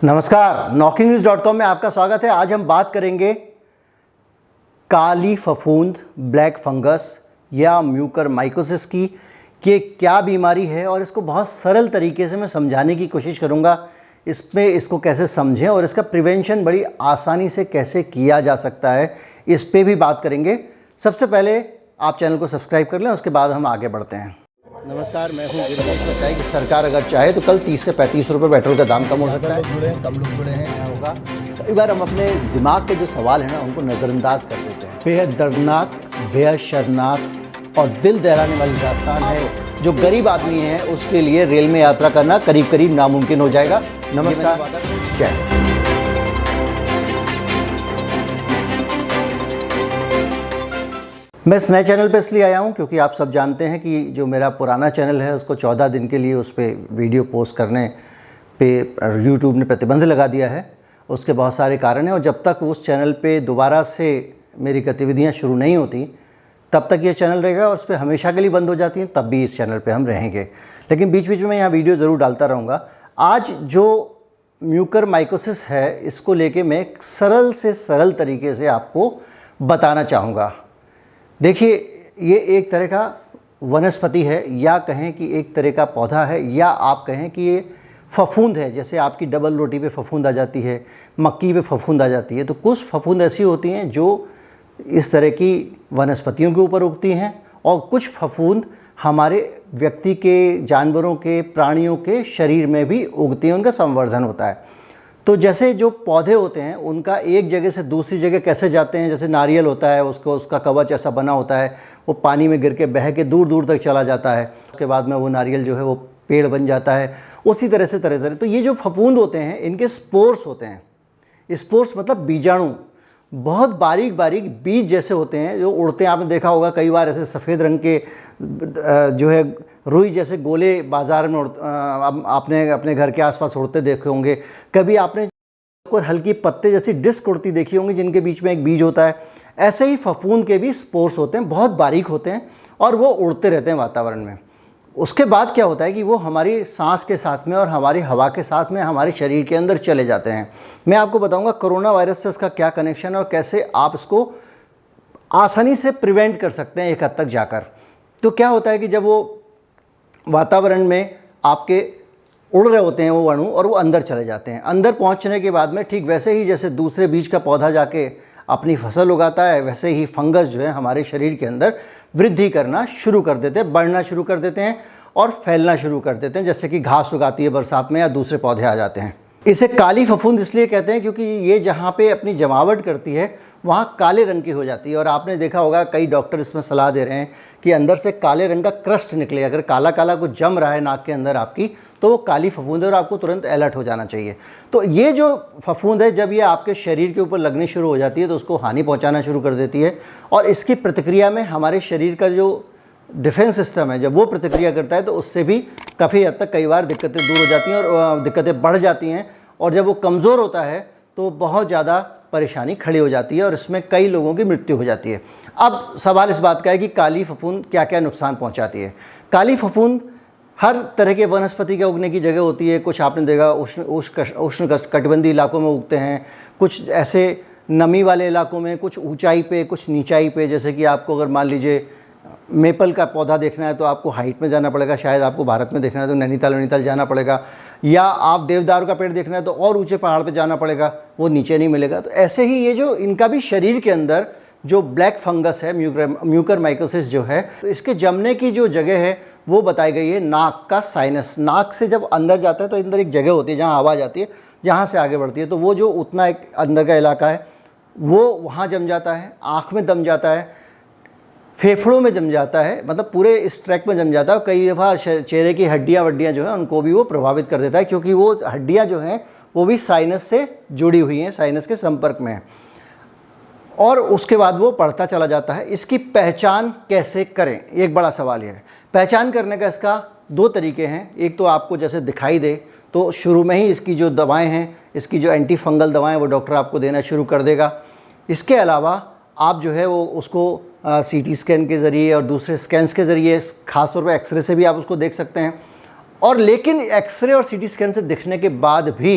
नमस्कार, knockingnewz.com में आपका स्वागत है। आज हम बात करेंगे काली फफूंद, ब्लैक फंगस या म्यूकरमाइकोसिस की कि क्या बीमारी है और इसको बहुत सरल तरीके से मैं समझाने की कोशिश करूंगा। इसको कैसे समझें और इसका प्रिवेंशन बड़ी आसानी से कैसे किया जा सकता है, इस पे भी बात करेंगे। सबसे पहले आप चैनल को सब्सक्राइब कर लें, उसके बाद हम आगे बढ़ते हैं। नमस्कार, मैं हूँ गिरीश बताई कि सरकार अगर चाहे तो कल 30 से 35 रुपये पेट्रोल का दाम कम हो सकता है। जुड़े हैं, कम लोग जुड़े हैं, होगा। कई बार हम अपने दिमाग के जो सवाल हैं ना, उनको नज़रअंदाज कर देते हैं। बेहद दर्दनाक, बेहद शर्मनाक और दिल दहलाने वाली दास्तान है। जो गरीब आदमी है उसके लिए रेल में यात्रा करना करीब करीब नामुमकिन हो जाएगा। नमस्कार, जय। मैं इस नए चैनल पे इसलिए आया हूँ क्योंकि आप सब जानते हैं कि जो मेरा पुराना चैनल है उसको 14 दिन के लिए उस पर वीडियो पोस्ट करने पे यूट्यूब ने प्रतिबंध लगा दिया है। उसके बहुत सारे कारण हैं और जब तक उस चैनल पे दोबारा से मेरी गतिविधियाँ शुरू नहीं होती तब तक ये चैनल रहेगा और उस पर हमेशा के लिए बंद हो जाती हैं, तब भी इस चैनल पर हम रहेंगे। लेकिन बीच बीच में यहाँ वीडियो ज़रूर डालता रहूँगा। आज जो म्यूकरमाइकोसिस है इसको लेके मैं एक सरल से सरल तरीके से आपको बताना चाहूँगा। देखिए, ये एक तरह का वनस्पति है या कहें कि एक तरह का पौधा है या आप कहें कि ये फफूंद है। जैसे आपकी डबल रोटी पे फफूंद आ जाती है, मक्की पे फफूंद आ जाती है, तो कुछ फफूंद ऐसी होती हैं जो इस तरह की वनस्पतियों के ऊपर उगती हैं और कुछ फफूंद हमारे व्यक्ति के, जानवरों के, प्राणियों के शरीर में भी उगती हैं, उनका संवर्धन होता है। तो जैसे जो पौधे होते हैं उनका एक जगह से दूसरी जगह कैसे जाते हैं, जैसे नारियल होता है, उसका कवच ऐसा बना होता है, वो पानी में गिर के बह के दूर दूर तक चला जाता है, उसके बाद में वो नारियल जो है वो पेड़ बन जाता है। उसी तरह से तरह तरह तो ये जो फफूंद होते हैं इनके स्पोर्स होते हैं। स्पोर्स मतलब बीजाणु, बहुत बारीक बारीक बीज जैसे होते हैं जो उड़ते हैं। आपने देखा होगा कई बार ऐसे सफ़ेद रंग के जो है रुई जैसे गोले बाज़ार में आपने अपने घर के आसपास उड़ते देखे होंगे। कभी आपने कोई हल्की पत्ते जैसी डिस्क उड़ती देखी होंगी जिनके बीच में एक बीज होता है। ऐसे ही फफूंद के भी स्पोर्स होते हैं, बहुत बारीक होते हैं और वो उड़ते रहते हैं वातावरण में। उसके बाद क्या होता है कि वो हमारी सांस के साथ में और हमारी हवा के साथ में हमारे शरीर के अंदर चले जाते हैं। मैं आपको बताऊंगा कोरोना वायरस से उसका क्या कनेक्शन है और कैसे आप इसको आसानी से प्रिवेंट कर सकते हैं एक हद तक जाकर। तो क्या होता है कि जब वो वातावरण में आपके उड़ रहे होते हैं वो अणु और वो अंदर चले जाते हैं, अंदर पहुंचने के बाद में ठीक वैसे ही जैसे दूसरे बीज का पौधा जाके अपनी फसल उगाता है, वैसे ही फंगस जो है हमारे शरीर के अंदर वृद्धि करना शुरू कर देते हैं, बढ़ना शुरू कर देते हैं और फैलना शुरू कर देते हैं। जैसे कि घास उगाती है बरसात में या दूसरे पौधे आ जाते हैं। इसे काली फफूंद इसलिए कहते हैं क्योंकि ये जहाँ पे अपनी जमावट करती है वहाँ काले रंग की हो जाती है। और आपने देखा होगा कई डॉक्टर इसमें सलाह दे रहे हैं कि अंदर से काले रंग का क्रस्ट निकले। अगर काला काला कुछ जम रहा है नाक के अंदर आपकी, तो वो काली फफूंद है और आपको तुरंत अलर्ट हो जाना चाहिए। तो ये जो फफूंद है जब ये आपके शरीर के ऊपर लगनी शुरू हो जाती है तो उसको हानि पहुँचाना शुरू कर देती है और इसकी प्रतिक्रिया में हमारे शरीर का जो डिफेंस सिस्टम है, जब वो प्रतिक्रिया करता है तो उससे भी काफ़ी हद तक कई बार दिक्कतें दूर हो जाती हैं और दिक्कतें बढ़ जाती हैं। और जब वो कमज़ोर होता है तो बहुत ज़्यादा परेशानी खड़ी हो जाती है और इसमें कई लोगों की मृत्यु हो जाती है। अब सवाल इस बात का है कि काली फफूंद क्या क्या नुकसान पहुंचाती है। काली फफूंद हर तरह के वनस्पति के उगने की जगह होती है। कुछ आपने देखा उष्ण कटिबंधीय इलाकों में उगते हैं, कुछ ऐसे नमी वाले इलाकों में, कुछ ऊंचाई पे, कुछ नीचाई पे। जैसे कि आपको अगर मान लीजिए मेपल का पौधा देखना है तो आपको हाइट में जाना पड़ेगा, शायद आपको भारत में देखना है तो नैनीताल जाना पड़ेगा, या आप देवदारू का पेड़ देखना है तो और ऊंचे पहाड़ पे जाना पड़ेगा, वो नीचे नहीं मिलेगा। तो ऐसे ही ये जो इनका भी शरीर के अंदर जो ब्लैक फंगस है, म्यूकरमाइकोसिस जो है, तो इसके जमने की जो जगह है वो बताई गई है नाक का साइनस। नाक से जब अंदर जाता है तो अंदर एक जगह होती है जहाँ हवा जाती है, जहाँ से आगे बढ़ती है, तो वो जो उतना एक अंदर का इलाका है वो वहाँ जम जाता है। आँख में दम जाता है, फेफड़ों में जम जाता है, मतलब पूरे इस ट्रैक में जम जाता है। कई दफ़ा चेहरे की हड्डियाँ जो हैं उनको भी वो प्रभावित कर देता है क्योंकि वो हड्डियाँ जो हैं वो भी साइनस से जुड़ी हुई हैं, साइनस के संपर्क में हैं और उसके बाद वो बढ़ता चला जाता है। इसकी पहचान कैसे करें, एक बड़ा सवाल ये है। पहचान करने का इसका दो तरीके हैं। एक तो आपको जैसे दिखाई दे तो शुरू में ही इसकी जो दवाएँ हैं, इसकी जो एंटी फंगल दवाएँ वो डॉक्टर आपको देना शुरू कर देगा। इसके अलावा आप जो है वो उसको सीटी स्कैन के ज़रिए और दूसरे स्कैन्स के ज़रिए, ख़ासतौर पर एक्सरे से भी आप उसको देख सकते हैं। और लेकिन एक्सरे और सीटी स्कैन से दिखने के बाद भी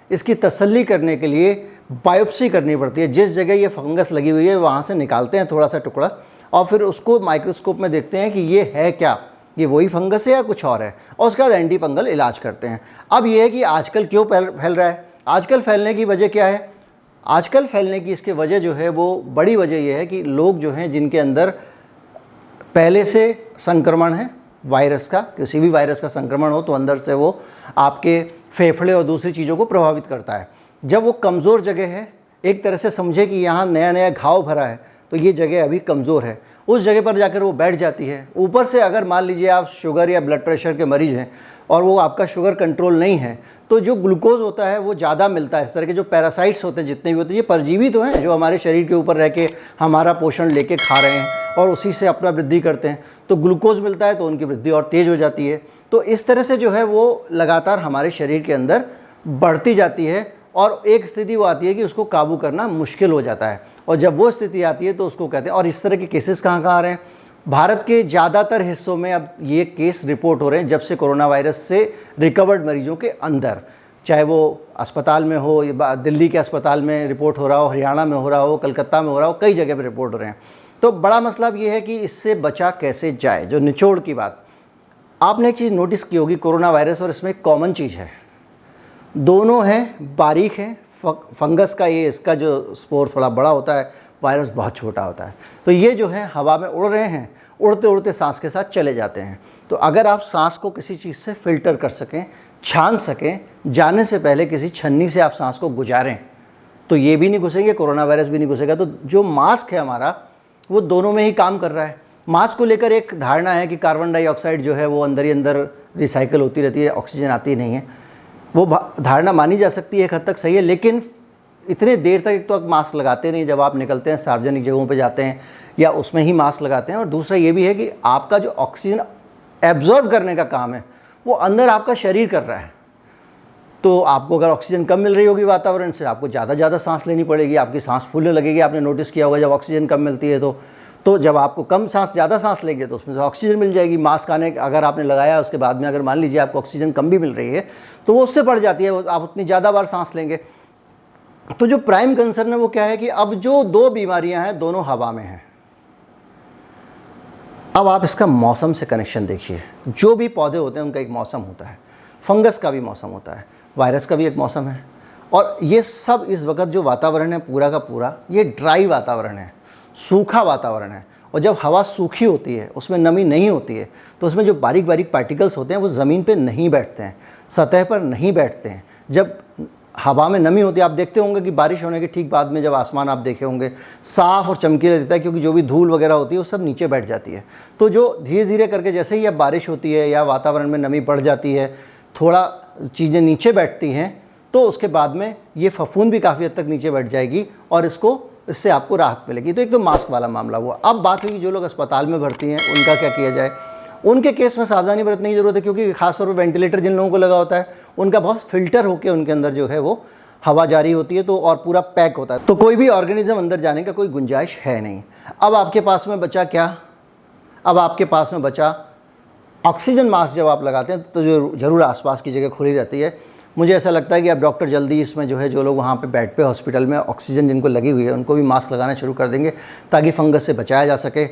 इसकी तसल्ली करने के लिए बायोप्सी करनी पड़ती है। जिस जगह ये फंगस लगी हुई है वहाँ से निकालते हैं थोड़ा सा टुकड़ा और फिर उसको माइक्रोस्कोप में देखते हैं कि ये है क्या, ये वही फंगस है या कुछ और है, और उसके बाद एंटी फंगल इलाज करते हैं। अब ये है कि आजकल क्यों फैल रहा है, आजकल फैलने की वजह क्या है? आजकल फैलने की इसकी वजह जो है वो बड़ी वजह ये है कि लोग जो हैं जिनके अंदर पहले से संक्रमण है वायरस का, किसी भी वायरस का संक्रमण हो तो अंदर से वो आपके फेफड़े और दूसरी चीज़ों को प्रभावित करता है। जब वो कमज़ोर जगह है, एक तरह से समझे कि यहाँ नया नया घाव भरा है, तो ये जगह अभी कमज़ोर है, उस जगह पर जाकर वो बैठ जाती है। ऊपर से अगर मान लीजिए आप शुगर या ब्लड प्रेशर के मरीज़ हैं और वो आपका शुगर कंट्रोल नहीं है, तो जो ग्लूकोज होता है वो ज़्यादा मिलता है। इस तरह के जो पैरासाइट्स होते हैं, जितने भी होते हैं, ये परजीवी तो हैं जो हमारे शरीर के ऊपर रह के हमारा पोषण लेके खा रहे हैं और उसी से अपना वृद्धि करते हैं। तो ग्लूकोज मिलता है तो उनकी वृद्धि और तेज़ हो जाती है। तो इस तरह से जो है वो लगातार हमारे शरीर के अंदर बढ़ती जाती है और एक स्थिति वो आती है कि उसको काबू करना मुश्किल हो जाता है। और जब वो स्थिति आती है तो उसको कहते हैं। और इस तरह के केसेस कहाँ कहाँ आ रहे हैं? भारत के ज़्यादातर हिस्सों में अब ये केस रिपोर्ट हो रहे हैं जब से कोरोना वायरस से रिकवर्ड मरीजों के अंदर, चाहे वो अस्पताल में हो या दिल्ली के अस्पताल में रिपोर्ट हो रहा हो, हरियाणा में हो रहा हो, कलकत्ता में हो रहा हो, कई जगह पर रिपोर्ट हो रहे हैं। तो बड़ा मसला अब ये है कि इससे बचा कैसे जाए। जो निचोड़ की बात, आपने एक चीज़ नोटिस की होगी, कोरोना वायरस और इसमें एक कॉमन चीज़ है, दोनों हैं बारीक हैं। फंगस का ये इसका जो स्पोर थोड़ा बड़ा होता है, वायरस बहुत छोटा होता है। तो ये जो है हवा में उड़ रहे हैं, उड़ते उड़ते सांस के साथ चले जाते हैं। तो अगर आप सांस को किसी चीज़ से फिल्टर कर सकें, छान सकें, जाने से पहले किसी छन्नी से आप सांस को गुजारें, तो ये भी नहीं घुसेंगे, कोरोना वायरस भी नहीं घुसेगा। तो जो मास्क है हमारा, वो दोनों में ही काम कर रहा है। मास्क को लेकर एक धारणा है कि कार्बन डाइऑक्साइड जो है वो अंदर ही अंदर रिसाइकिल होती रहती है, ऑक्सीजन आती नहीं है। वो धारणा मानी जा सकती है, एक हद तक सही है, लेकिन इतने देर तक एक तो आप मास्क लगाते नहीं, जब आप निकलते हैं सार्वजनिक जगहों पे जाते हैं या उसमें ही मास्क लगाते हैं। और दूसरा ये भी है कि आपका जो ऑक्सीजन एब्जॉर्ब करने का काम है वो अंदर आपका शरीर कर रहा है। तो आपको अगर ऑक्सीजन कम मिल रही होगी वातावरण से, आपको ज़्यादा सांस लेनी पड़ेगी, आपकी सांस फूलने लगेगी। आपने नोटिस किया होगा जब ऑक्सीजन कम मिलती है तो जब आपको कम सांस ज़्यादा सांस लेंगे तो उसमें से ऑक्सीजन मिल जाएगी। मास्क अगर आपने लगाया उसके बाद में अगर मान लीजिए आपको ऑक्सीजन कम भी मिल रही है तो वो उससे बढ़ जाती है, आप उतनी ज़्यादा बार सांस लेंगे। तो जो प्राइम कंसर्न है वो क्या है कि अब जो दो बीमारियां हैं दोनों हवा में हैं। अब आप इसका मौसम से कनेक्शन देखिए। जो भी पौधे होते हैं उनका एक मौसम होता है, फंगस का भी मौसम होता है, वायरस का भी एक मौसम है। और ये सब इस वक्त जो वातावरण है पूरा का पूरा ये ड्राई वातावरण है, सूखा वातावरण है। और जब हवा सूखी होती है, उसमें नमी नहीं होती है, तो उसमें जो बारीक बारीक पार्टिकल्स होते हैं वो ज़मीन पे नहीं बैठते हैं, सतह पर नहीं बैठते हैं। जब हवा में नमी होती है, आप देखते होंगे कि बारिश होने के ठीक बाद में जब आसमान आप देखे होंगे साफ़ और चमकीला देता है, क्योंकि जो भी धूल वगैरह होती है वो सब नीचे बैठ जाती है। तो जो धीरे धीरे करके जैसे ही अब बारिश होती है या वातावरण में नमी बढ़ जाती है, थोड़ा चीज़ें नीचे बैठती हैं, तो उसके बाद में ये फफूंद भी काफ़ी हद तक नीचे बैठ जाएगी और इससे आपको राहत मिलेगी। तो एक तो मास्क वाला मामला हुआ। अब बात हुई जो लोग अस्पताल में भर्ती हैं उनका क्या किया जाए। उनके केस में सावधानी बरतने की ज़रूरत है, क्योंकि खासतौर पर वेंटिलेटर जिन लोगों को लगा होता है उनका बहुत फिल्टर होकर उनके अंदर जो है वो हवा जारी होती है, तो और पूरा पैक होता है, तो कोई भी ऑर्गेनिज्म अंदर जाने का कोई गुंजाइश है नहीं। अब आपके पास में बचा क्या? अब आपके पास में बचा ऑक्सीजन मास्क। जब आप लगाते हैं तो जो ज़रूर आसपास की जगह खुली रहती है। मुझे ऐसा लगता है कि अब डॉक्टर जल्दी इसमें जो है जो लोग वहाँ पे बेड पे हॉस्पिटल में ऑक्सीजन जिनको लगी हुई है उनको भी मास्क लगाना शुरू कर देंगे, ताकि फंगस से बचाया जा सके।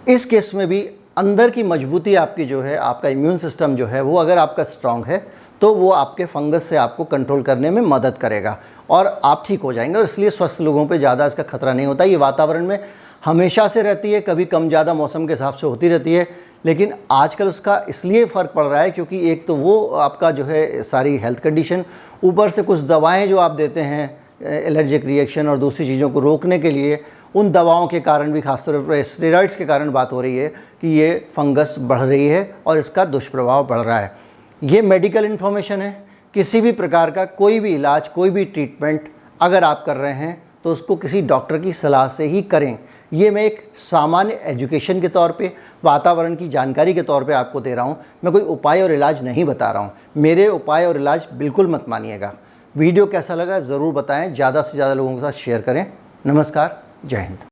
इस केस में भी अंदर की मजबूती आपकी जो है, आपका इम्यून सिस्टम जो है वो अगर आपका स्ट्रांग है तो वो आपके फंगस से आपको कंट्रोल करने में मदद करेगा और आप ठीक हो जाएंगे। और इसलिए स्वस्थ लोगों पे ज़्यादा इसका खतरा नहीं होता। ये वातावरण में हमेशा से रहती है, कभी कम ज़्यादा मौसम के हिसाब से होती रहती है, लेकिन आजकल उसका इसलिए फ़र्क पड़ रहा है क्योंकि एक तो वो आपका जो है सारी हेल्थ कंडीशन, ऊपर से कुछ दवाएँ जो आप देते हैं एलर्जिक रिएक्शन और दूसरी चीज़ों को रोकने के लिए, उन दवाओं के कारण भी, खासतौर पर स्टेरॉइड्स के कारण बात हो रही है कि ये फंगस बढ़ रही है और इसका दुष्प्रभाव बढ़ रहा है। ये मेडिकल इन्फॉर्मेशन है। किसी भी प्रकार का कोई भी इलाज, कोई भी ट्रीटमेंट अगर आप कर रहे हैं तो उसको किसी डॉक्टर की सलाह से ही करें। ये मैं एक सामान्य एजुकेशन के तौर पे, वातावरण की जानकारी के तौर पे आपको दे रहा हूँ। मैं कोई उपाय और इलाज नहीं बता रहा हूँ। मेरे उपाय और इलाज बिल्कुल मत मानिएगा। वीडियो कैसा लगा ज़रूर बताएं, ज़्यादा से ज़्यादा लोगों के साथ शेयर करें। नमस्कार, जय हिंद।